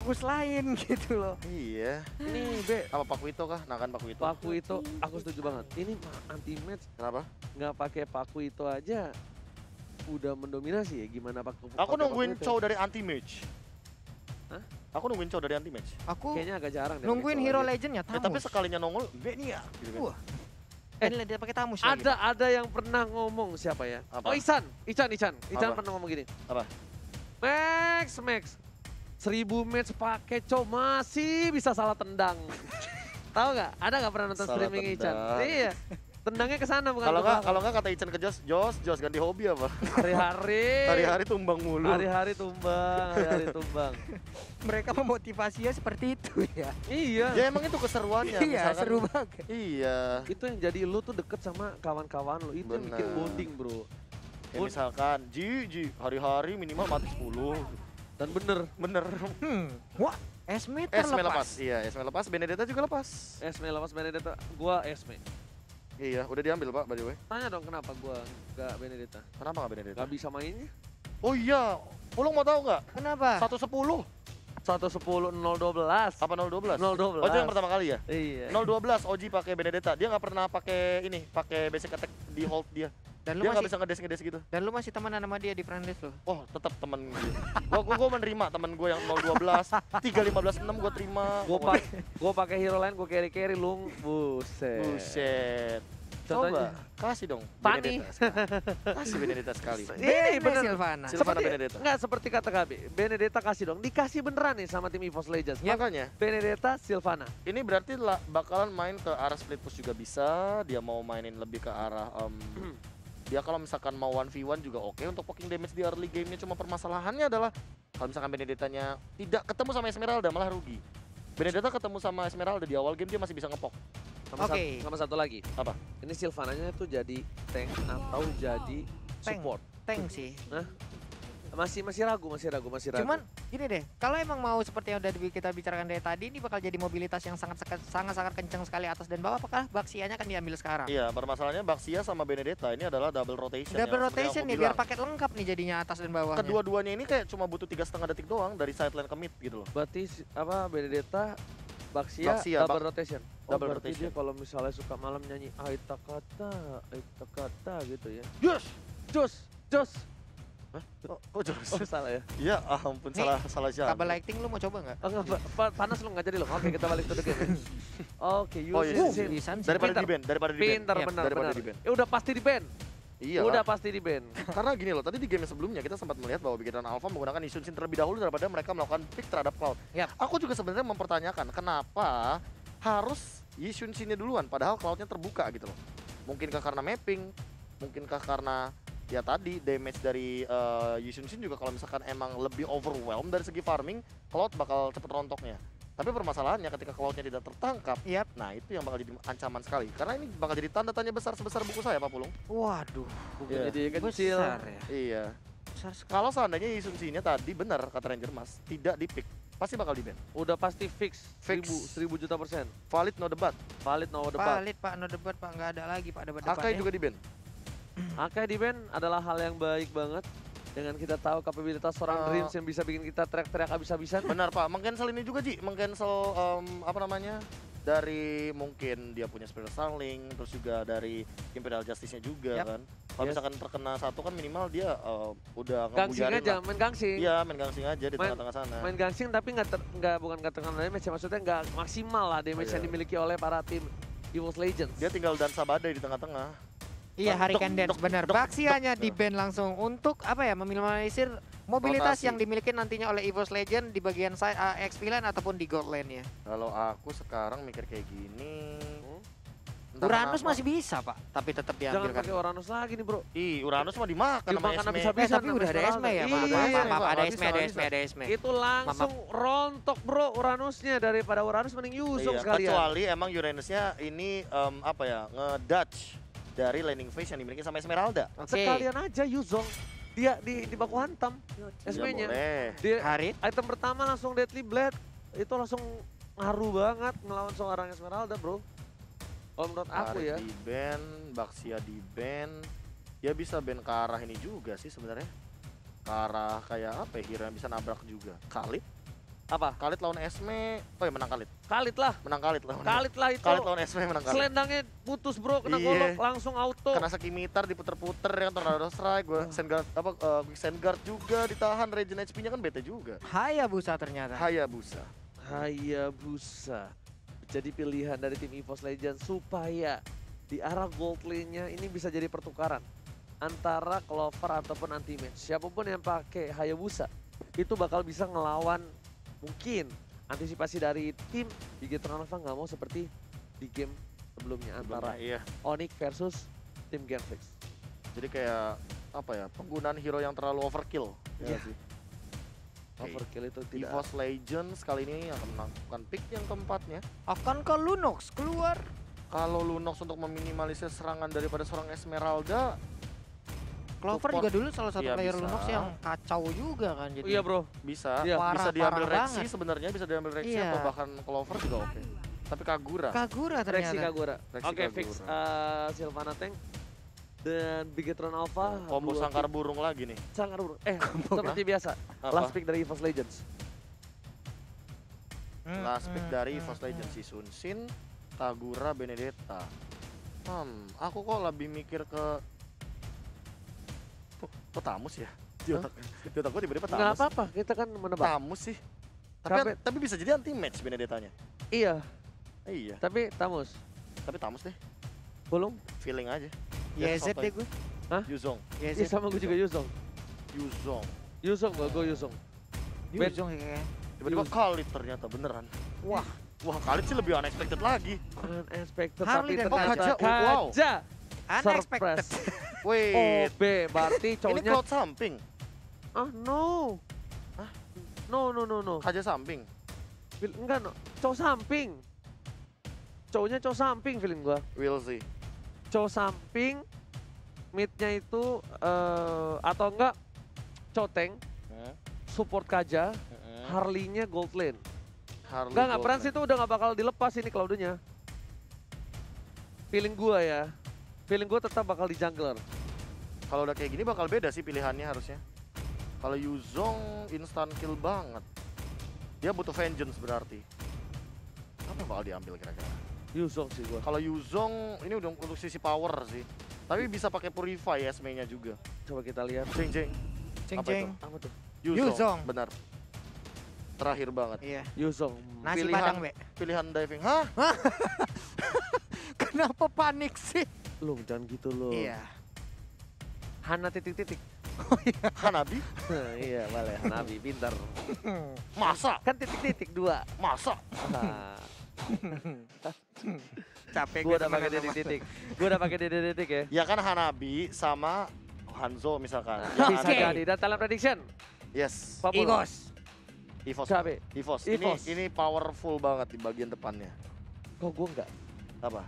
fokus lain gitu loh. Iya. Ini B, Apa Pakuito kah? Nakan Pakuito. Paku itu aku setuju banget. Ini anti match Kenapa? nggak pakai Paku itu aja udah mendominasi ya, gimana Paku? Aku pakai nungguin Paku itu? cowok dari anti-mage. Hah? Aku nungguin cowok dari anti-mage. Aku Kayaknya agak jarang deh. nungguin pakai hero cowok lagi. legendnya Tapi Tamus. sekalinya nongol, B nih ya. Gitu kan. Wah. Ini dia pakai Tamus lagi. Ada yang pernah ngomong siapa ya? Apa? Oh Ican Apa? pernah ngomong gini. Apa? Max, 1000 match pakai cow masih bisa salah tendang. Tahu nggak? Ada nggak pernah nonton Salah streaming Ican? tendang. Iya. Tendangnya ke sana bukan Kalau ke nggak belakang. kata Ican ke Jos ganti hobi apa? Hari-hari. Hari-hari tumbang mulu. Hari-hari tumbang. Mereka memotivasinya seperti itu ya. Iya. Ya emang itu keseruannya. Iya, misalkan- seru banget. Iya. Itu yang jadi lu tuh deket sama kawan-kawan lu. Itu yang bikin Bener. bonding, bro. Ya misalkan, Ji, hari-hari minimal mati 10. Dan bener. Bener. Wah, Esme Esme lepas. terlepas. Iya, Esme lepas. Benedetta juga lepas. Esme lepas Benedetta, gua Esme. Iya, udah diambil Pak, by the way. Tanya dong kenapa gua nggak Benedetta? Kenapa nggak Benedetta? Nggak bisa mainnya? Oh iya, Pulung mau tahu nggak? Kenapa? 110 110 012. apa 012? 012. Oh itu yang pertama kali ya? Iya. 012 Oji pakai Benedetta. Dia nggak pernah pakai ini, pakai basic attack di hold dia. Dan lu Dia nggak masih bisa ngedes gitu. dan lu masih temenan sama dia di friendlist lo. Oh, tetap temen gue. Gua menerima temen gue yang 012, 315 6 gue terima. Gua pakai hero lain, gua carry lung. Buset. Buset. Contohnya? Coba kasih dong Tani. Benedetta sekali. Kasih Benedetta sekali. Ini bener. Silvana. Silvana Benedetta. Enggak seperti kata Gabi. Benedetta kasih dong. Dikasih beneran nih sama tim EVOS Legends. Makanya Benedetta, Silvana. ini berarti bakalan main ke arah split push juga bisa. Dia mau mainin lebih ke arah dia kalau misalkan mau 1v1 juga oke untuk poking damage di early game-nya. Cuma permasalahannya adalah kalau misalkan Benedettanya tidak ketemu sama Esmeralda malah rugi. Benedetta ketemu sama Esmeralda di awal game dia masih bisa ngepok. Oke. Sama satu lagi. Apa? Ini Silvananya tuh jadi tank atau jadi Tank. support. Tank sih. Masih ragu. Cuman gini deh, kalau emang mau seperti yang udah kita bicarakan dari tadi, ini bakal jadi mobilitas yang sangat kencang sekali atas dan bawah. Apakah Baxianya akan diambil sekarang? Iya, permasalahannya Baxia sama Benedetta ini adalah double rotation. Double yang seperti rotation yang nih, aku biar bilang. paket lengkap nih jadinya atas dan bawahnya. Kedua-duanya ini kayak cuma butuh 3,5 detik doang dari sideline ke mid gitu loh. Berarti apa Benedetta, Baxia, Baxia, double rotation. double berarti rotation. dia kalau misalnya suka malam nyanyi Aita kata gitu ya. Yes! Jos. Hah? Oh, jelas. Oh salah ya. Iya, ampun Nih, salah jam. Kabel lighting lu mau coba nggak? Oh enggak, panas lu nggak jadi lo. Oke, kita balik to the game. Oke, Oh, iya. Bisa sih. Daripada Pinter. di band, Pinter Iya, benar. daripada di-ban. Ya udah pasti di ban. Iya. Udah pasti di ban. Karena gini loh, tadi di game sebelumnya kita sempat melihat bahwa Bikiran Alpha menggunakan Yishun Shin terlebih dahulu daripada mereka melakukan pick terhadap Cloud. Yap. Aku juga sebenarnya mempertanyakan kenapa harus Yishun Shin-nya duluan padahal Cloud-nya terbuka gitu loh. Mungkinkah karena mapping? Mungkinkah karena ya tadi damage dari Yishun Shin juga kalau misalkan emang lebih overwhelmed dari segi farming, Cloud bakal cepet rontoknya. Tapi permasalahannya ketika Cloud-nya tidak tertangkap, Yap. nah itu yang bakal jadi ancaman sekali. Karena ini bakal jadi tanda tanya besar sebesar buku saya Pak Pulung. Waduh, Bukannya Iya. dia kecil. besar ya. Iya. Besar sekali. Kalau seandainya Yishun Shin-nya tadi benar kata Ranger Mas, tidak di pick, pasti bakal di ban. Udah pasti fix. Fix. 1000 juta %. Valid no debat. Valid no debat. Valid Pak, no debat Pak, nggak ada lagi Pak debat Akai juga di ban. Akai di ban adalah hal yang baik banget. Dengan kita tahu kapabilitas seorang Dreams yang bisa bikin kita teriak-teriak habis-habisan. Benar Pak, mengcancel ini juga Ji, mengcancel apa namanya? Dari mungkin dia punya Spiral Starling, terus juga dari Imperial Justice-nya juga Yap. kan. Kalau Yes. misalkan terkena satu kan minimal dia udah Gangsing ngebujarin aja, lah. main gangsing. Iya, main gangsing aja di Main- tengah-tengah sana. Main gangsing tapi bukan nggak terkena damage ya, maksudnya nggak maksimal lah damage Iya. yang dimiliki oleh para tim EVOS Legends. Dia tinggal dansa badai di tengah-tengah. Iya, Hurricane Dok, Dance dok, benar. dok, Baxianya dok. di ban langsung untuk apa ya? Meminimalisir mobilitas Rotasi. yang dimiliki nantinya oleh EVOS Legend di bagian side XP lane ataupun di gold lane-nya. Kalau aku sekarang mikir kayak gini, entah Uranus kenapa. masih bisa, Pak, tapi tetap Jangan diambil kan. pakai Uranus lagi nih, Bro. Ih, Uranus mah dimakan sama Dimakan Esme. habis-habisan. Tapi udah ada Esme ya, Iya, Pak. iya, Maaf, iya, maaf, ada bisa, Esme, ada bisa. Esme, ada Esme. Itu langsung rontok, Bro, Uranusnya. Daripada Uranus mending Yuzong Iya, sekalian. kecuali emang Uranusnya ini apa ya, nge-dodge dari landing phase yang dimiliki sama Esmeralda. Oke. Sekalian aja Yuzong. Dia di baku hantam Iya, SB-nya. boleh. Dia Harit. item pertama langsung Deadly Blade. Itu langsung ngaruh banget ngelawan seorang Esmeralda, Bro. Kalau menurut aku Karet ya. di ban, Baxia di ban. Ya bisa ban ke arah ini juga sih sebenarnya. Ke arah kayak apa ya, hero yang bisa nabrak juga. Khalid. Apa? Khalid lawan Esme, oh ya menang Khalid. Khalid lah. Menang Khalid lawan. Khalid lah itu. Khalid lawan Esme menang Khalid. Selendangnya putus bro, kena Iya. golok langsung auto. Kena sekimitar diputer-puter ya tornado strike, gue sendguard apa quick sendguard juga ditahan, regen HP-nya kan bete juga. Hayabusa ternyata. Hayabusa. Hayabusa jadi pilihan dari tim EVOS Legends supaya di arah gold lane-nya ini bisa jadi pertukaran antara Clover ataupun anti-match. Siapapun yang pakai Hayabusa itu bakal bisa ngelawan, mungkin antisipasi dari tim Bigetron Alpha nggak mau seperti di game sebelumnya antara Iya. Onyx versus tim Genflix. Jadi kayak apa ya, penggunaan hero yang terlalu overkill. Iya. Ya sih. Overkill itu tidak. EVOS Legends kali ini akan melakukan pick yang keempatnya. Akankah Lunox keluar? Kalau Lunox untuk meminimalisir serangan daripada seorang Esmeralda, Clover Support. juga dulu salah satu Iya, player bisa. Lunox yang kacau juga kan jadi. Iya bro. bisa Iya. bisa diambil Parah Rexy banget. sebenarnya, bisa diambil Rexy Iya. atau bahkan Clover juga oke. Tapi Kagura. Kagura Rexy ternyata. Kagura. Rexy Oke, fix Kagura. Sylvana Tank dan Bigetron Alpha. Combo dua sangkar tim burung lagi nih. sangkar burung. Seperti biasa. Apa? Last pick dari EVOS Legends. Last pick dari EVOS Legends si Sunsin, Kagura, Benedetta. Aku kok lebih mikir ke kok Tamus ya? Di Hah? otak gue tiba-tiba Nggak Tamus. apa-apa, kita kan menebak. Tamus sih. Sampai- Tapi bisa jadi anti match Benedettanya. Iya, Iya, tapi Tamus. tapi Tamus deh. Belum? Feeling aja. YZ deh gue. Yuzong. Iya YZ. sama gue juga Yuzong. Yuzong. Yuzong, gue Yuzong. Yuzong kayaknya. Tiba-tiba Yuz. Khalid ternyata beneran. Wah, Wah, Khalid sih lebih unexpected lagi. Unexpected Harley tapi dan ternyata Kaja, wow. Kaja. unexpected. Surprise. Wait, OB, berarti ini cowoknya. cloud samping. Ah, no. Hah? No. Kaja samping. Enggak, no. Cowok samping. Cowoknya cowok samping feeling gua. Will see. Cowok samping, midnya itu atau enggak cowok tank, support Kaja, Harley-nya gold lane. Harley Enggak, Goldman. Brans itu udah nggak bakal dilepas ini Cloud-nya. Feeling gua ya. Feeling gua tetap bakal di jungler. Kalau udah kayak gini bakal beda sih pilihannya harusnya. Kalau Yuzong instant kill banget. Dia butuh vengeance berarti. Apa yang bakal diambil kira-kira? Yuzong sih gua. Kalau Yuzong ini udah untuk sisi power sih. Tapi bisa pakai Purify SME-nya juga. Coba kita lihat. Jeng jeng. Ceng Apa ceng. Apa tuh? Yuzong. Benar. Terakhir banget. Iya. Yuzong. Nasi Pilihan- padang, Be. Pilihan diving. Hah? Kenapa panik sih? Lu jangan gitu lu. Iya. Hana titik-titik. Hanabi? Iya, boleh. Hanabi pintar. Masa? Kan titik-titik dua. Masa? Ah, Capek gua gue udah pakai titik-titik. Gua udah pakai titik-titik ya. Ya kan Hanabi sama Hanzo misalkan. Bisa Oke. jadi. Dan talent prediction. Yes. Papua. Igos. EVOS. Cabe. EVOS. EVOS. Ini powerful banget di bagian depannya. Kok gua enggak? Apa?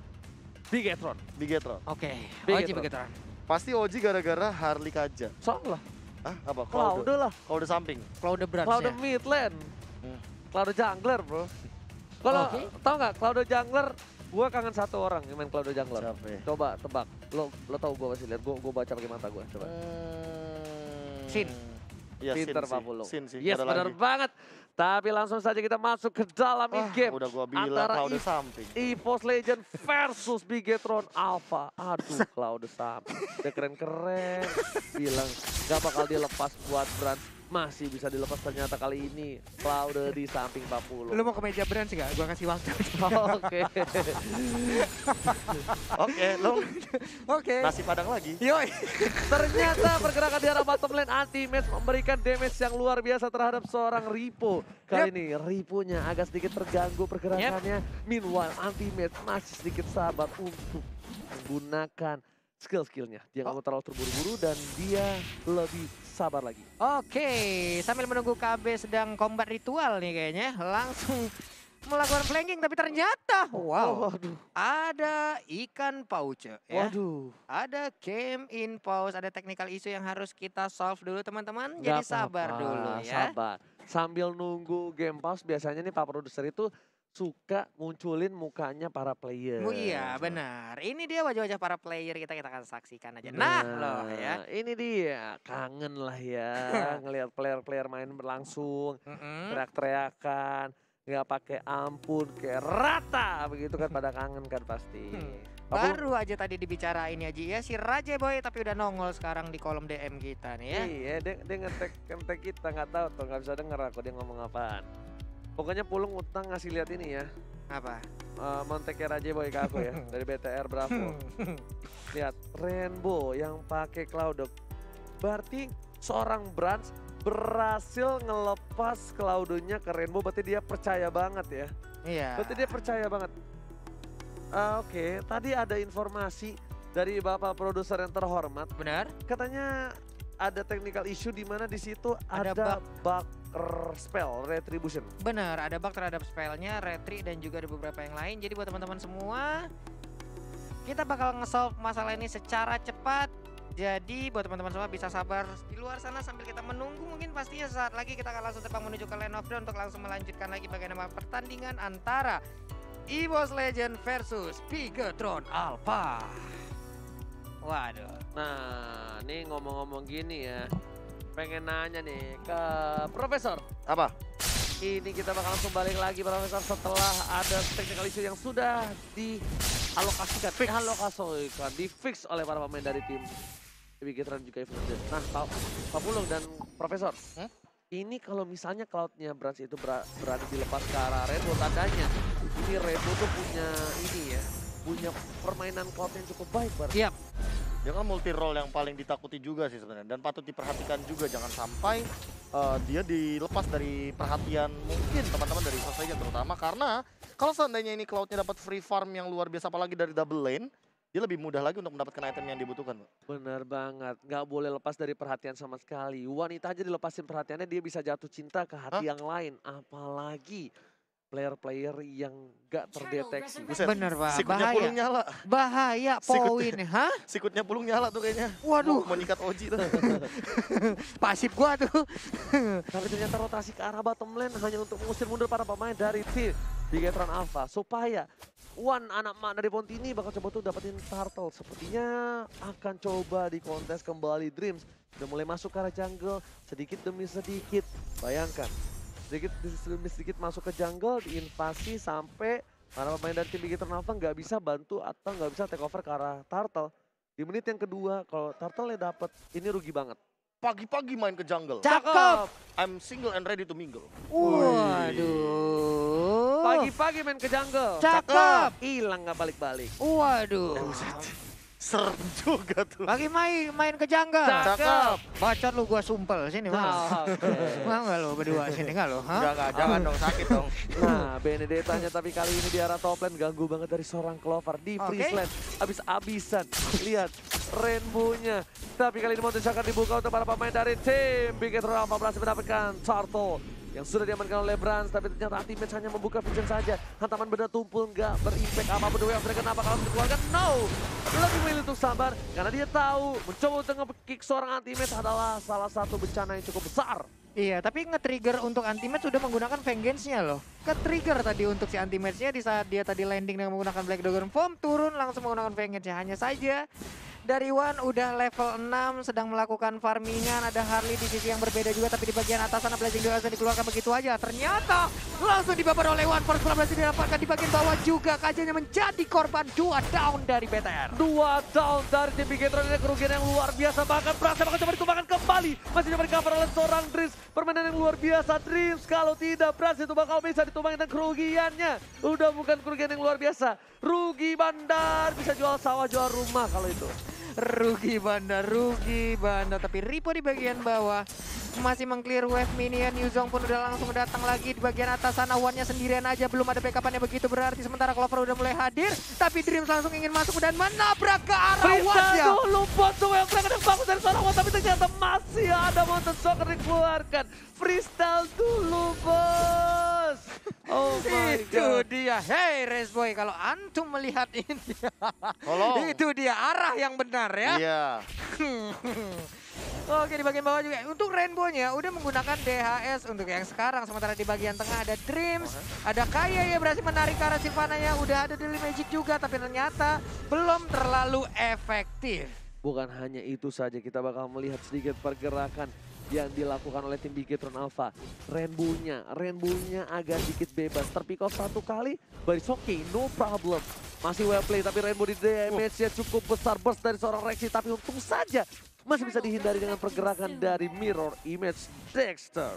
Bigetron. Bigetron. Oke. Begitu. Oji begitu. Pasti Oji gara-gara Harley Kaja. Salah. Hah? Apa? Cloud lah. Cloud samping. Cloud Brands Cloud ya. mid lane. Hmm. Cloud jungler, bro. Kalau Oke. tau nggak Cloud jungler, gua kangen satu orang yang main Cloud jungler. Siapa ya? Coba tebak. Lo tau gua masih lihat. Gua baca pakai mata gua. Coba. Sin. Iya, Sin Pinter sih. Pak Pulung. Sin sih. Yes, nggak ada benar lagi. banget. Tapi langsung saja kita masuk ke dalam Wah, game. udah gua bilang Antara Cloud samping. EVOS Legend versus Bigetron Alpha. Aduh, Cloud samping. Udah keren-keren. Bilang gak bakal dilepas buat Brand. Masih bisa dilepas ternyata kali ini. Cloud di samping 40. Lu mau ke meja Brands nggak? Gua kasih waktu. Oke. Oke, lo Oke. nasi padang lagi. Yoi. Ternyata pergerakan di arah bottom lane anti-match memberikan damage yang luar biasa terhadap seorang Ripo. Kali ini Riponya agak sedikit terganggu pergerakannya. Meanwhile anti-match masih sedikit sabar untuk menggunakan skill-skillnya. Dia nggak mau terlalu terburu-buru dan dia lebih sabar lagi. Oke, sambil menunggu KB sedang combat ritual nih kayaknya, langsung melakukan flanking tapi ternyata wow, Waduh, ada ikan pauce ya. waduh. Ada game in pause, ada technical issue yang harus kita solve dulu teman-teman. Nggak Jadi sabar apa-apa, dulu ya. Sabar. Sambil nunggu game pause biasanya nih Pak Produser itu suka munculin mukanya para player. Iya benar. Ini dia wajah-wajah para player kita akan saksikan aja. Nah loh ya. Ini dia, kangen lah ya ngelihat player-player main berlangsung, teriak-teriakan, nggak pakai ampun, kayak rata begitu kan, pada kangen kan pasti. Baru aja tadi dibicarain ya Ji ya, si Raja Boy tapi udah nongol sekarang di kolom DM kita nih ya. Iya, dia ngetek kita, nggak tahu tuh, nggak bisa denger aku dia ngomong apaan. Pokoknya Pulung utang ngasih lihat ini ya. Apa? Monteknya Raja Boy ke aku ya, dari BTR Bravo. Lihat, Rainbow yang pakai Cloud. Berarti seorang Brands berhasil ngelepas Cloud-nya ke Rainbow, berarti dia percaya banget ya. Iya. Berarti dia percaya banget. Oke, tadi ada informasi dari Bapak produser yang terhormat. Benar. Katanya ada technical issue di mana di situ Ada ada bug spell retribution. Benar, ada bug terhadap spellnya, retri dan juga ada beberapa yang lain. Jadi buat teman-teman semua, kita bakal nge-solve masalah ini secara cepat. Jadi buat teman-teman semua bisa sabar di luar sana sambil kita menunggu. Mungkin pastinya saat lagi kita akan langsung terbang menuju ke Land of Dawn untuk langsung melanjutkan lagi bagaimana pertandingan antara EVOS Legend versus Bigetron Alpha. Waduh. Nah, nih ngomong-ngomong gini ya, pengen nanya nih ke Profesor. Apa? Ini kita bakal langsung balik lagi Profesor setelah ada technical issue yang sudah dialokasikan, di-fix oleh para pemain dari tim Bigetron juga Evil Legends. Nah, Pak Pulung dan Profesor, ini kalau misalnya Cloud-nya Brands itu berani dilepas ke arah Rainbow, tandanya ini Rainbow tuh punya ini ya, punya permainan Cloud yang cukup baik. Siap. Dia kan multi role yang paling ditakuti juga sih sebenarnya, dan patut diperhatikan juga, jangan sampai dia dilepas dari perhatian mungkin teman-teman dari EVOS Legends terutama, karena kalau seandainya ini Cloud-nya dapat free farm yang luar biasa apalagi dari double lane, dia lebih mudah lagi untuk mendapatkan item yang dibutuhkan. Benar banget, nggak boleh lepas dari perhatian sama sekali. Wanita aja dilepasin perhatiannya, dia bisa jatuh cinta ke hati yang lain, apalagi player-player yang gak terdeteksi. Buset, Bener Pak, sikutnya bahaya. Pulung nyala. Bahaya poin, hah? Sikutnya Pulung nyala tuh kayaknya. Waduh. Mau nyikat Oji tuh. Pasif gua tuh. Tapi ternyata rotasi ke arah bottom lane hanya untuk mengusir mundur para pemain dari tim Bigetron Alpha. Supaya Wan anak mak dari Pontini bakal coba tuh dapetin turtle. Sepertinya akan coba di kontes kembali Dreams. Udah mulai masuk ke arah jungle sedikit demi sedikit. Bayangkan. Sedikit demi sedikit masuk ke jungle, diinvasi sampai para pemain dari tim Bigetron Alpha nggak bisa bantu atau nggak bisa take over ke arah turtle. Di menit yang kedua, kalau turtle-nya dapet, ini rugi banget. Pagi-pagi main ke jungle. Cakep. I'm single and ready to mingle. Waduh. Pagi-pagi main ke jungle. Cakep. Hilang nggak balik-balik. Waduh. Serem juga tuh. Lagi main ke jungle. Cakep. Bacot lu, gua sumpel sini mau. Mau nggak lu berdua sini nggak lu? Enggak, jangan dong, sakit dong. Nah, Benedetta-nya tapi kali ini di arah top lane ganggu banget dari seorang Clover di freeze lane. Abis-abisan. Lihat Rainbow-nya. Tapi kali ini Montes akan dibuka untuk para pemain dari tim Bigetron Alpha berhasil mendapatkan Turtle yang sudah diamankan oleh Brands, tapi ternyata Ultimate hanya membuka vision saja. Hantaman benda tumpul nggak berimpact apapun. The Way of Dragon apakah harus dikeluarkan? No! Lebih memilih untuk sabar karena dia tahu mencoba untuk nge-kick seorang Ultimate adalah salah satu bencana yang cukup besar. Iya, tapi nge-trigger untuk Ultimate sudah menggunakan Vengeance-nya loh. Ke-trigger tadi untuk si Ultimate-nya di saat dia tadi landing dengan menggunakan Black Dragon Form, turun langsung menggunakan Vengeance-nya. Hanya saja dari Wan udah level 6 sedang melakukan farmingan, ada Harley di sisi yang berbeda juga, tapi di bagian atas sana Blazing Duel dikeluarkan begitu aja. Ternyata langsung dibabar oleh Wan, first blood berhasil didapatkan di bagian bawah juga. Kajanya menjadi korban 2 down dari BTR. 2 down dari tim Bigetron, ini kerugian yang luar biasa, bahkan Brasa bakal coba dikembangkan kembali. Masih coba di-cover oleh seorang Dreams, permainan yang luar biasa Dreams. Kalau tidak Brasa itu bakal bisa ditumbangin, dan kerugiannya udah bukan kerugian yang luar biasa. Rugi bandar, bisa jual sawah, jual rumah kalau itu. Rugi bandar, tapi Ripo di bagian bawah masih meng-clear wave minion. Yuzong pun udah langsung datang lagi di bagian atas sana. Wan-nya sendirian aja, belum ada backup-nya begitu berarti. Sementara Clover udah mulai hadir, tapi Dreams langsung ingin masuk dan menabrak ke arah Wan-nya. Dulu bot tuh yang keren bagus dari seorang Wan, tapi ternyata masih ada Mountain Soccer dikeluarkan. Freestyle dulu bos. Oh my Itu god. dia, hey Resboy, kalau antum melihat ini, Tolong. itu dia arah yang benar ya. Iya. Oke, di bagian bawah juga. Untuk Rainbow-nya udah menggunakan DHS untuk yang sekarang. Sementara di bagian tengah ada Dreams, ada Kaya yang berhasil menarik ke arah Sylvana-nya. Udah ada Daily Magic juga, tapi ternyata belum terlalu efektif. Bukan hanya itu saja, kita bakal melihat sedikit pergerakan yang dilakukan oleh tim Bigetron Alpha. Rainbow-nya agak sedikit bebas. Terpick off satu kali, but it's okay, no problem. Masih well play, tapi Rainbow di damage-nya cukup besar. Burst dari seorang Rexy, tapi untung saja masih bisa dihindari dengan pergerakan dari Mirror Image Dexter.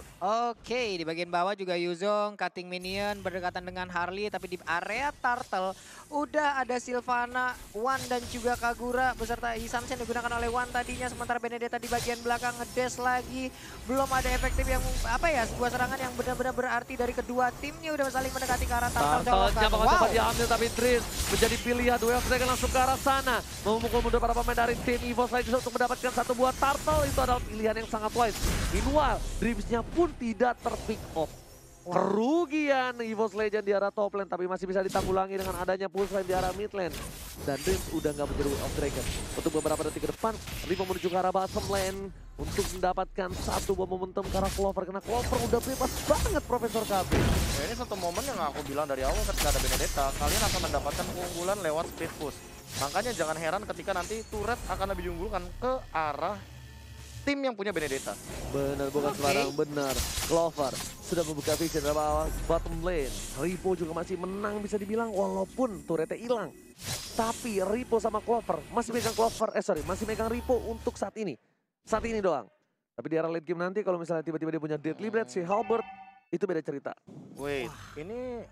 Oke, di bagian bawah juga Yuzong cutting minion berdekatan dengan Harley, tapi di area Turtle udah ada Sylvana, Wan dan juga Kagura beserta Hisamsen digunakan oleh Wan tadinya, sementara Benedetta di bagian belakang ngedes lagi. Belum ada efektif yang sebuah serangan yang benar-benar berarti dari kedua timnya udah saling mendekati ke arah Turtle. Turtle-nya bakal coba diambil, tapi Dreams menjadi pilihan. Duel mereka langsung ke arah sana, memukul mundur para pemain dari tim EVOS Legends untuk mendapatkan satu buah Turtle. Itu adalah pilihan yang sangat wise. Meanwhile, Dreams-nya pun tidak terpick off. Kerugian EVOS Legends di arah top lane, tapi masih bisa ditanggulangi dengan adanya pulse lane di arah mid lane. Dan Dreams udah nggak menjadi Way of Dragon. Untuk beberapa detik ke depan, Ripo menuju ke arah bottom lane untuk mendapatkan satu buah momentum ke arah Clover. Karena Clover udah bebas banget Profesor KB. Ya, ini satu momen yang aku bilang dari awal ketika ada Benedetta, kalian akan mendapatkan keunggulan lewat speed push. Makanya jangan heran ketika nanti turret akan lebih diunggulkan ke arah tim yang punya Benedetta. Benar, bukan sembarang, benar. Clover sudah membuka vision dari bottom lane. Ripo juga masih menang bisa dibilang walaupun turretnya hilang. Tapi Ripo sama Clover masih megang masih megang Ripo untuk saat ini. Saat ini doang. Tapi di arah late game nanti kalau misalnya tiba-tiba dia punya Deadly Blade, si Halberd, itu beda cerita. Wait, ini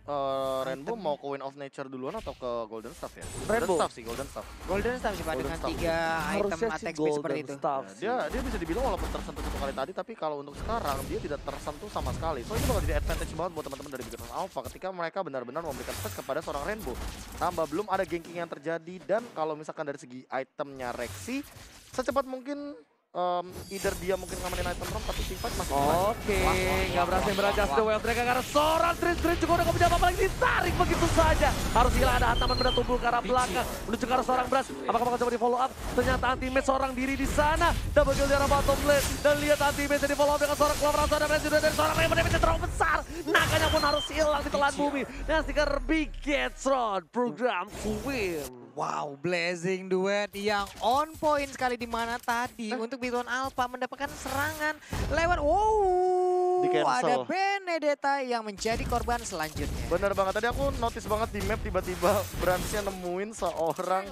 Rainbow mau ke Wind of Nature duluan atau ke Golden Staff ya? Rainbow. Golden Staff sih, Golden Staff. Golden Staff sih Pak, Golden dengan Staff. 3 item Harusnya si attack speed Golden seperti itu. Staff sih. Dia bisa dibilang walaupun tersentuh satu kali tadi, tapi kalau untuk sekarang dia tidak tersentuh sama sekali. So itu bakal jadi advantage banget buat teman-teman dari Bigetron Alpha ketika mereka benar-benar memberikan space kepada seorang Rainbow. Tambah belum ada ganking yang terjadi, dan kalau misalkan dari segi itemnya Rexy, secepat mungkin either dia mungkin ngamanin item roam, tapi teamfight masih Oke, nggak berhasil beranjas the well mereka karena seorang Dreams juga udah gak punya apa-apa lagi, ditarik begitu saja. Harus hilang, ada hantaman benda tubuh ke arah belakang menuju ke arah seorang Brass. Apakah bakal coba di follow up? Ternyata Anti-Mage seorang diri di sana. Double kill di arah bottom lane, dan lihat Anti-Mage di follow up dengan seorang Clover, atau ada Brass juga dari seorang Rainbow. Damage terlalu besar, nakanya pun harus hilang di telan bumi. Dan stiker Bigetron program to win. Wow, blazing duet yang on point sekali, di mana tadi untuk Bigetron Alpha mendapatkan serangan lewat Di cancel. ada Benedetta yang menjadi korban selanjutnya. Bener banget, tadi aku notice banget di map tiba-tiba Brands-nya nemuin seorang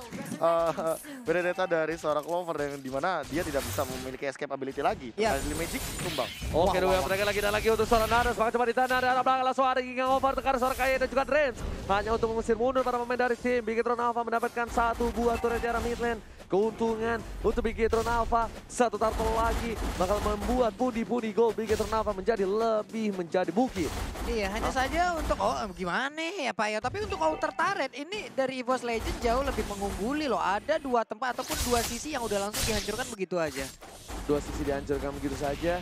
Benedetta dari seorang Clover yang dimana dia tidak bisa memiliki escape ability lagi. Iya. Daily Magic tumbang. Oke, dua mereka lagi dan lagi untuk seorang Naras. Maka coba ditahan dari arah belakang langsung ada Gingang over tekan seorang Kaya dan juga Dreams. Hanya untuk mengusir mundur para pemain dari tim Bigetron Alpha mendapatkan satu buah turret di arah mid lane. Keuntungan untuk Bigetron Alpha, satu turtle lagi bakal membuat pundi-pundi gold Bigetron Alpha menjadi bukit. Iya, hanya saja untuk gimana ya Pak ya. Tapi untuk counter turret ini dari EVOS Legends jauh lebih mengungguli loh. Ada dua tempat ataupun dua sisi yang udah langsung dihancurkan begitu aja. Dua sisi dihancurkan begitu saja.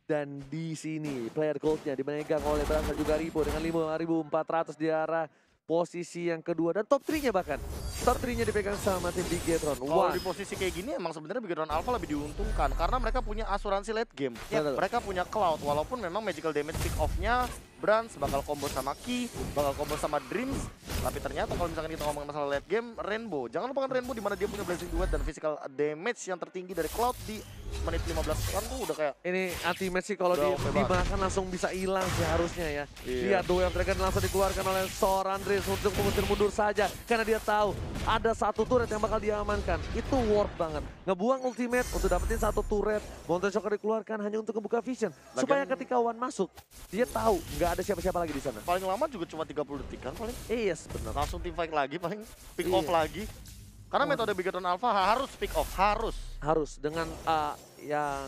Dan di sini player goldnya dimegang oleh Brasa juga Ripo dengan 5.400 di arah posisi yang kedua dan top 3-nya bahkan. Top 3-nya dipegang sama tim Bigetron. Kalau di posisi kayak gini emang sebenarnya Bigetron Alpha lebih diuntungkan karena mereka punya asuransi late game. Mereka punya Cloud, walaupun memang magical damage pick off-nya Brands bakal combo sama Ki, bakal combo sama Dreams. Tapi ternyata kalau misalkan kita ngomongin masalah late game, Rainbow. Jangan lupakan Rainbow di mana dia punya Blazing Duet dan physical damage yang tertinggi dari Cloud di menit 15 kan tuh udah kayak ini Anti-Mage sih kalau dimakan langsung bisa hilang sih harusnya ya. Lihat Duel Dragon langsung dikeluarkan oleh seorang Dreams untuk mengusir mundur saja karena dia tahu ada satu turret yang bakal diamankan. Itu worth banget. Ngebuang ultimate untuk dapetin satu turret. Mountain Shocker dikeluarkan hanya untuk membuka vision. Supaya ketika Wan masuk, dia tahu nggak ada siapa-siapa lagi di sana. paling lama juga cuma 30 detik kan paling. Yes, benar. Langsung team fight lagi, paling pick off lagi. Karena metode Bigetron Alpha harus pick off, Harus dengan yang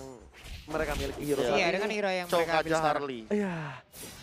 mereka miliki hero. Iya, dengan hero yang Choke mereka aja ambil sekarang. Harley. Iya.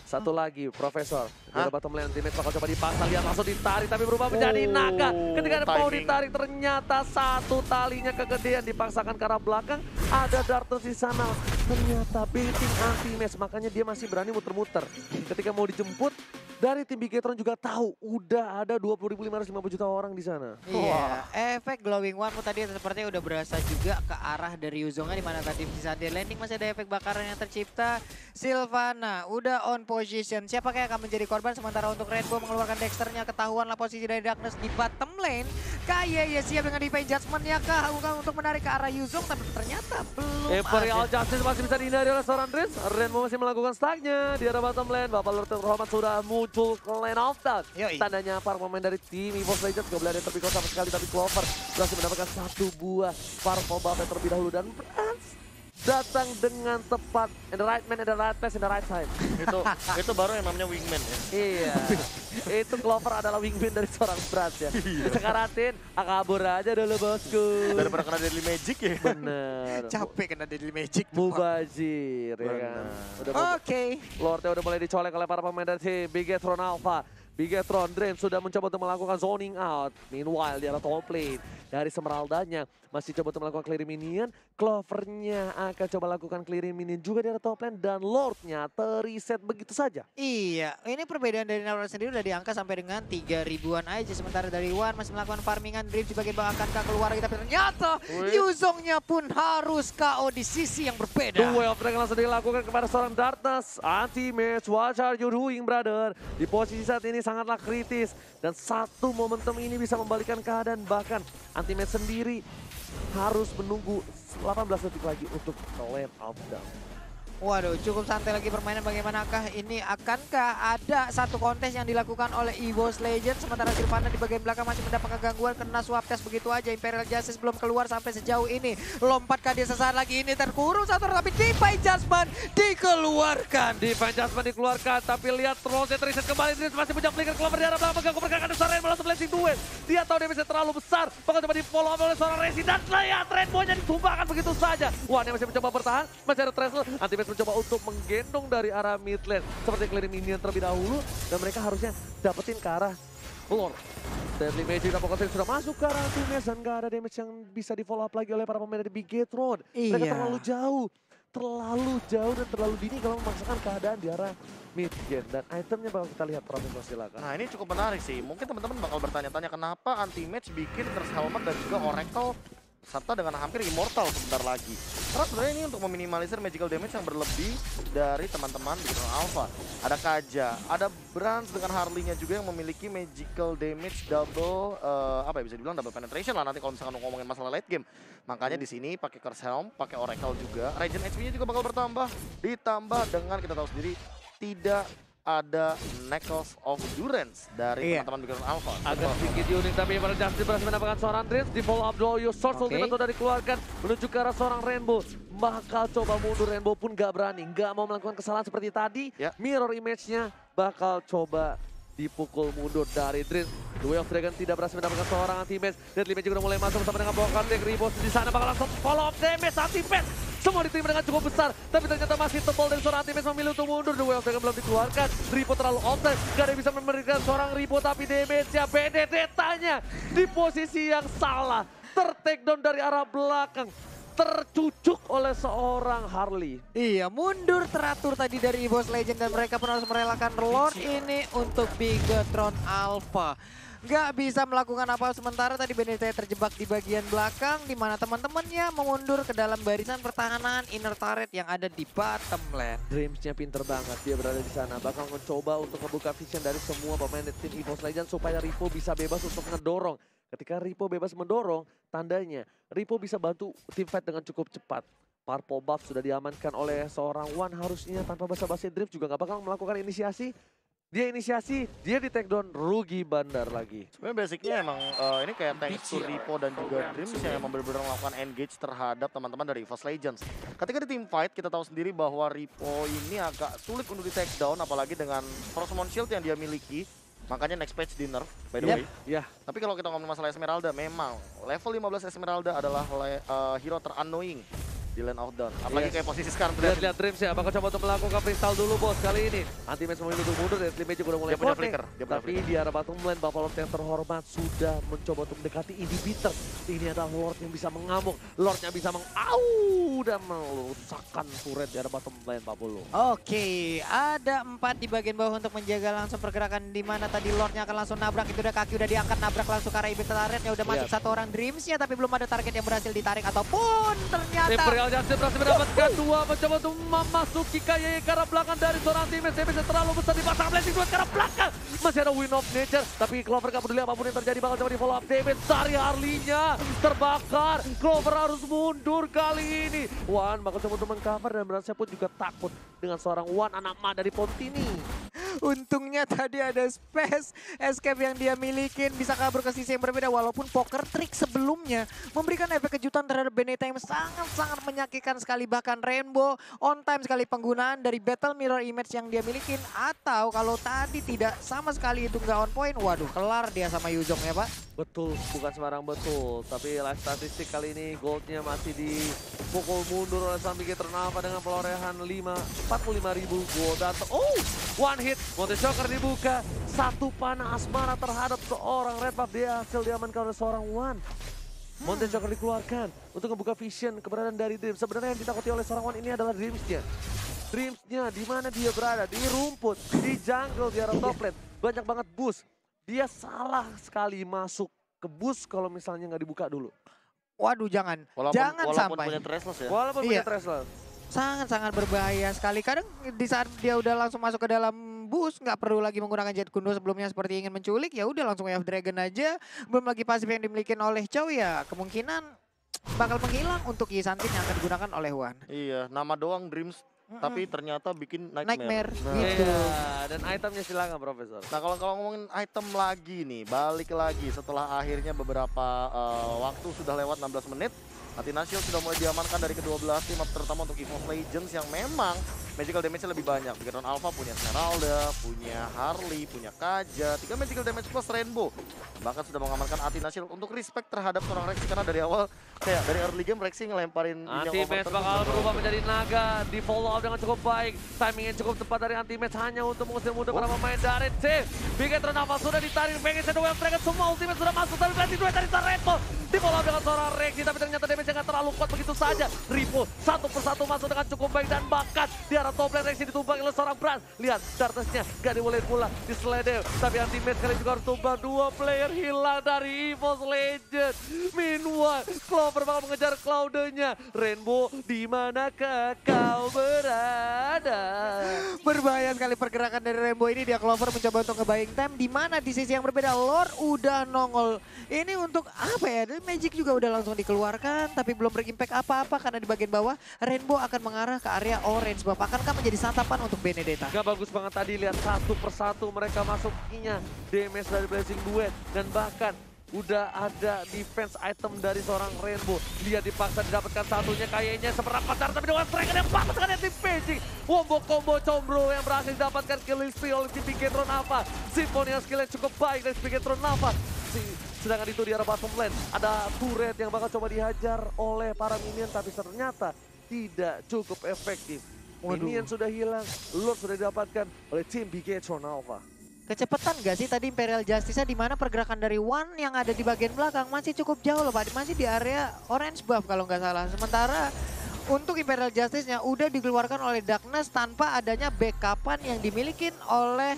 Satu lagi, Profesor. Ada bottom lane, Anti-Mage bakal coba dipaksa, lihat langsung ditarik tapi berubah menjadi naga. Ketika ada mau ditarik, ternyata satu talinya kegedean dipaksakan ke arah belakang. Ada Dartus di sana. Ternyata baiting Anti-Mage, makanya dia masih berani muter-muter. Ketika mau dijemput, dari tim Bigetron juga tahu udah ada 20.550 juta orang di sana. Iya, efek glowing one tadi sepertinya udah berasa juga ke arah dari Yuzongnya, di mana tadi di saat dia landing masih ada efek bakaran yang tercipta. Sylvana udah on position. Siapakah yang akan menjadi korban, sementara untuk Rainbow mengeluarkan Dexternya, ketahuanlah posisi dari Darkness di bottom lane. Kayak ya siap dengan Divine Judgment-nya kah bukan untuk menarik ke arah Yuzong, tapi ternyata belum Imperial ada. Justice masih bisa dihindari oleh seorang Dreams. Rainbow masih melakukan stacknya di arah bottom lane. Bapak Lord terhormat sudah muncul ke lane of down. Yoi. Tandanya para pemain dari tim EVOS Legends gak boleh ada yang terpikir sama sekali, tapi Clover berhasil mendapatkan satu buah purple buff yang terlebih dahulu, dan Brans datang dengan tepat, in the right man, in the right place, in the right time. itu baru yang namanya wingman ya. Iya, itu Clover adalah wingman dari seorang Brans ya. Disekaratin, kabur aja dulu bosku. Daripada kena Deadly Magic ya. Bener. Capek kena Deadly Magic. Mubazir, ya kan. Udah Oke. Lordnya udah mulai dicolek oleh para pemain dari tim Bigetron Alpha. Bigetron Dream sudah mencoba untuk melakukan zoning out. Meanwhile di arah top lane dari Esmeraldanya masih coba untuk melakukan clearing minion. Clovernya akan coba lakukan clearing minion juga di arah top lane, dan Lordnya teriset begitu saja. Iya, ini perbedaan dari Naruto sendiri udah diangkat sampai dengan 3.000-an aja. Sementara dari Wan masih melakukan farmingan, Dream di bagian bawah akankah keluar lagi, tapi ternyata Yuzongnya pun harus KO di sisi yang berbeda. Duel of Dragon langsung dilakukan kepada seorang Darkness. Anti-match, what are you doing brother? Di posisi saat ini sangatlah kritis, dan satu momentum ini bisa membalikan keadaan. Bahkan Anti-match sendiri harus menunggu 18 detik lagi untuk ke lane of down. Waduh, cukup santai lagi permainan. Bagaimanakah ini? Akankah ada satu kontes yang dilakukan oleh EVOS Legends, sementara Sylvana di bagian belakang masih mendapatkan gangguan, kena swap test begitu aja. Imperial Justice belum keluar sampai sejauh ini. Lompatkah dia sesaat lagi? Ini terkurung satu, tapi Divine Judgment dikeluarkan. Divine Judgment dikeluarkan, tapi lihat Rose terreset kembali. Dreams masih punya flicker, Clover di arah belakang mengganggu pergerakan dari Rainbow langsung blessing duel. Dia tahu damage terlalu besar, bakal coba di follow up oleh seorang Resi, dan lihat Rainbow-nya ditumbangkan begitu saja. Wah, dia masih mencoba bertahan, masih ada Trestle. Anti-match mencoba untuk menggendong dari arah mid lane seperti clearing minion terlebih dahulu, dan mereka harusnya dapetin ke arah Lord. Deadly Magic dan Pocket sudah masuk ke arah Anti-match, dan gak ada damage yang bisa di follow up lagi oleh para pemain dari Bigetron. Mereka terlalu jauh dan terlalu dini kalau memaksakan keadaan di arah mid game, dan itemnya bakal kita lihat Profesor, silakan. Nah ini cukup menarik sih. Mungkin teman-teman bakal bertanya-tanya kenapa Anti-match bikin Curse Helmet dan juga Oracle serta dengan hampir immortal sebentar lagi. Karena sebenarnya ini untuk meminimalisir magical damage yang berlebih dari teman-teman di Alpha. Ada Kaja, ada Brans dengan Harley-nya juga yang memiliki magical damage double, apa ya, bisa dibilang double penetration lah nanti kalau misalkan ngomongin masalah late game. Makanya di sini pakai Curse Helm, pakai Oracle juga. Regen HP-nya juga bakal bertambah, ditambah dengan kita tahu sendiri tidak ada Knuckles of Endurance dari teman-teman Bigetron Alpha. Agak sedikit unik, tapi pada Justice berhasil mendapatkan seorang Dreams. Di follow up Doyo, Source Ultimate sudah dikeluarkan menuju ke arah seorang Rainbow. Bakal coba mundur, Rainbow pun gak berani, gak mau melakukan kesalahan seperti tadi. Mirror image-nya bakal coba dipukul mundur dari Dreams. Duel of Dragon tidak berhasil mendapatkan seorang Anti-match. Deadly Magic udah mulai masuk bersama dengan Bokan Deck. Ribos di sana bakal langsung follow up damage Anti-match. Semua diterima dengan cukup besar, tapi ternyata masih tebal dan seorang Anti-match memilih untuk mundur. Duel of Dragon belum dikeluarkan. Ripo terlalu offside, gak ada yang bisa memberikan seorang Ripo, tapi damage-nya Benedetta-nya di posisi yang salah. Ter-takedown dari arah belakang, tercucuk oleh seorang Harley. Iya, mundur teratur tadi dari EVOS Legend, dan mereka pun harus merelakan Lord ini untuk Bigetron Alpha. Gak bisa melakukan apa, sementara tadi Benedetta terjebak di bagian belakang, di mana teman-temannya memundur ke dalam barisan pertahanan inner turret yang ada di bottom lane. Dreams-nya pinter banget, dia berada di sana. Bakal mencoba untuk membuka vision dari semua pemain tim EVOS Legends supaya Ripo bisa bebas untuk ngedorong. Ketika Ripo bebas mendorong, tandanya Ripo bisa bantu tim fight dengan cukup cepat. Purple buff sudah diamankan oleh seorang Wan, harusnya tanpa basa-basi Dreams juga gak bakal melakukan inisiasi. Dia inisiasi, dia di take down, rugi bandar lagi. Sebenarnya basicnya emang ini kayak thanks to Ripo dan juga Dreams yang emang benar-benar melakukan engage terhadap teman-teman dari EVOS Legends. Ketika di team fight kita tahu sendiri bahwa Ripo ini agak sulit untuk di take down, apalagi dengan Frostmourne Shield yang dia miliki. Makanya next patch di nerf, by the way. Tapi kalau kita ngomong masalah Esmeralda, memang level 15 Esmeralda adalah hero ter-annoying di lane outdown. Apalagi Yes. kayak posisi sekarang Dream. Lihat Dreams ya, bakal coba untuk melakukan freestyle dulu bos kali ini. Anti-match memilih untuk mundur, Deadly Magic udah mulai Dia punya connect. flicker, dia punya Tapi di arah bottom lane, Buffalo yang terhormat sudah mencoba untuk mendekati inhibitor. Ini adalah Lord yang bisa mengamuk, Lordnya bisa dan merusakkan turret di arah bottom lane Buffalo. Oke, ada 4 di bagian bawah untuk menjaga langsung pergerakan di mana tadi Lordnya akan langsung nabrak. Itu udah kaki udah diangkat, nabrak langsung ke arah inhibitor turretnya. Udah masuk Lihat. satu orang Dreamsnya, tapi belum ada target yang berhasil ditarik ataupun ternyata Imperial Justice berhasil mendapatkan 2, mencoba untuk memasuki KYY ke arah belakang dari seorang teammate. Damage terlalu besar dipasang Blessing 2 ke arah belakang. Masih ada Wind of Nature, tapi Clover gak peduli apapun yang terjadi, bakal coba di follow up. Damage dari Harley-nya terbakar. Clover harus mundur kali ini. Wan bakal coba untuk mengcover dan berasa pun juga takut dengan seorang Wan anak ma dari Pontini. untungnya tadi ada space escape yang dia milikin, bisa kabur ke sisi yang berbeda. Walaupun poker trick sebelumnya memberikan efek kejutan terhadap Benedetta yang sangat-sangat menyakitkan sekali. Bahkan Rainbow on time sekali penggunaan dari Battle Mirror Image yang dia milikin. Atau kalau tadi tidak sama sekali itu nggak on point, waduh kelar dia sama Yuzong ya Pak. Betul, bukan sembarang betul. Tapi live statistik kali ini goldnya masih dipukul mundur oleh Sambi Ternava dengan perolehan 45.000 gold. Dan one hit, Monte Shocker dibuka. Satu panah asmara terhadap seorang Red Buff. Dia hasil diamankan oleh seorang One. Monte Shocker dikeluarkan untuk membuka vision keberadaan dari Dream. Sebenarnya yang ditakuti oleh seorang One ini adalah Dreamsnya. Dreamsnya di mana dia berada, di rumput, di jungle, di arah top lane. Banyak banget boost. Dia salah sekali masuk ke bus kalau misalnya nggak dibuka dulu. Waduh jangan, jangan walaupun sampai. punya Treslos ya. Walaupun Iya. punya Tresla. Sangat-sangat berbahaya sekali. Kadang di saat dia udah langsung masuk ke dalam bus, nggak perlu lagi menggunakan Jet Kundo sebelumnya seperti ingin menculik, ya udah langsung Wave Dragon aja. Belum lagi pasif yang dimiliki oleh Chow ya, kemungkinan bakal menghilang untuk Yisantin yang akan digunakan oleh Wan. Iya, nama doang Dreams, tapi ternyata bikin Nightmare. Nah, Gitu. Iya, dan itemnya silakan Profesor. Nah kalau ngomongin item lagi nih, balik lagi setelah akhirnya beberapa waktu sudah lewat 16 menit. Atinasio sudah mulai diamankan dari kedua belah tim, terutama untuk EVOS Legends yang memang magical damage-nya lebih banyak. Bigetron Alpha punya Esmeralda, punya Harley, punya Kaja, 3 magical damage plus Rainbow. Bahkan sudah mengamankan Atinasio untuk respect terhadap seorang Rexy, karena dari awal kayak dari early game Rexy ngelemparin Anti-match bakal berubah menjadi naga, di follow up dengan cukup baik. Timingnya cukup tepat dari anti-match hanya untuk mengusir mundur para pemain dari tim. Bigetron Alpha sudah ditarik, pengen Shadow Wave Dragon, semua ultimate sudah masuk, tapi Blessing 2 dari Rainbow. Di follow up dengan seorang Rexy, tapi ternyata damage nggak terlalu kuat begitu saja. Ripple satu persatu masuk dengan cukup baik dan bahkan di arah top lane Rexy ditumbangi oleh seorang Brand. Lihat Darkness-nya gak dibolehin pula di Sledeo, tapi anti-match kali juga harus tumbang. 2 player hilang dari EVOS Legends. Meanwhile Clover bakal mengejar Cloud-nya. Rainbow di manakah kau berada? Berbahaya sekali pergerakan dari Rainbow ini. Dia Clover mencoba untuk nge-buying time, di mana di sisi yang berbeda Lord udah nongol. Ini untuk apa ya? Magic juga udah langsung dikeluarkan, tapi belum berimpact apa-apa karena di bagian bawah Rainbow akan mengarah ke area orange. Bapak akankah menjadi santapan untuk Benedetta? Gak bagus banget tadi, lihat satu persatu mereka masukinya. Damage dari Blessing Duet dan bahkan udah ada defense item dari seorang Rainbow. Dia dipaksa didapatkan satunya, kayaknya seberapa cara, tapi dengan striker yang bagus dengan anti magic. Wombo combo combro yang berhasil didapatkan kill spree oleh si Bigetron Alpha. Symphony yang skillnya cukup baik dari Bigetron Alpha. Sedangkan itu di arah bottom lane ada turret yang bakal coba dihajar oleh para minion, tapi ternyata tidak cukup efektif. Minion sudah hilang, Lord sudah didapatkan oleh tim Bigetron Alpha. Kecepatan gak sih tadi Imperial Justice-nya, di mana pergerakan dari One yang ada di bagian belakang masih cukup jauh loh Pak, masih di area orange buff kalau nggak salah. Sementara untuk Imperial Justice-nya udah dikeluarkan oleh Darkness tanpa adanya backupan yang dimiliki oleh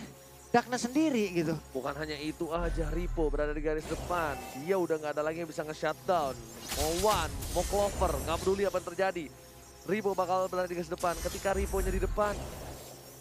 Darkness sendiri gitu. Bukan hanya itu aja, Ripo berada di garis depan. Dia udah nggak ada lagi yang bisa nge-shutdown. Mau One, mau Clover, nggak peduli apa yang terjadi. Ripo bakal berada di garis depan. Ketika Ripo-nya di depan,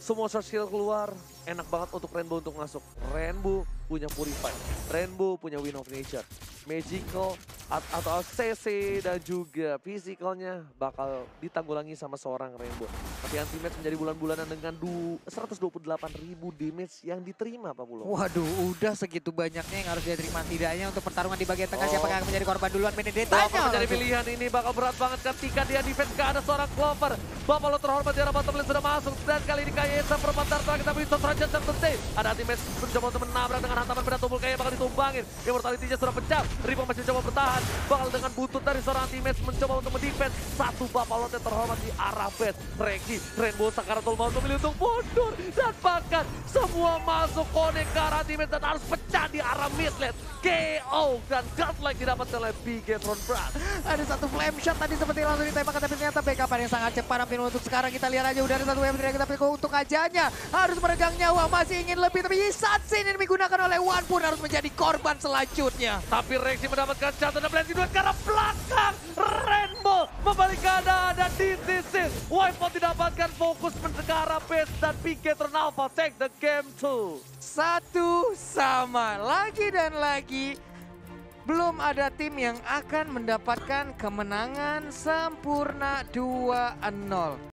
semua short skill keluar. Enak banget untuk Rainbow untuk masuk. Rainbow punya Purify. Rainbow punya Wind of Nature. Magical atau CC dan juga physicalnya bakal ditanggulangi sama seorang Rainbow. Tapi anti-match menjadi bulan-bulanan dengan 128.000 damage yang diterima Pak Pulo. Waduh, udah segitu banyaknya yang harus dia terima. Tidaknya untuk pertarungan di bagian tengah, siapa yang akan menjadi korban duluan? Benedetta. Clover menjadi pilihan ini bakal berat banget ketika dia defense gak ada seorang Clover. Buffalo terhormat di arah bottom lane sudah masuk. Dan kali ini Kayesa perempat terakhir, tapi itu Rajan yang penting. Ada anti-match mencoba untuk menabrak dengan hantaman benda tubuh, kayaknya bakal ditumbangin. Immortality-nya sudah pecah. Ripo masih coba bertahan. Bakal dengan butut dari seorang teammates mencoba untuk mendefense. Satu Bapalot yang terhormat di arah base. Regi, Rainbow Sakaratul mau memilih untuk mundur. Dan bahkan semua masuk connect ke arah teammates dan harus pecah di arah mid lane. KO dan godlike didapatkan oleh Bigetron Brand. Ada satu flame shot tadi seperti langsung ditembakkan, tapi ternyata backupan yang sangat cepat. Tapi untuk sekarang kita lihat aja udah ada satu wave drag, tapi untuk ajanya harus meregang nyawa, masih ingin lebih. Tapi Yisatsin ini digunakan oleh Wan pun harus menjadi korban selanjutnya. Tapi Rexy mendapatkan catatan dan Blessing duet karena belakang. Rainbow membalik keadaan dan di sisi Wipeout didapatkan, fokus ke arah base dan Bigetron Alpha take the game 2. Satu sama lagi dan lagi. Belum ada tim yang akan mendapatkan kemenangan sempurna 2-0.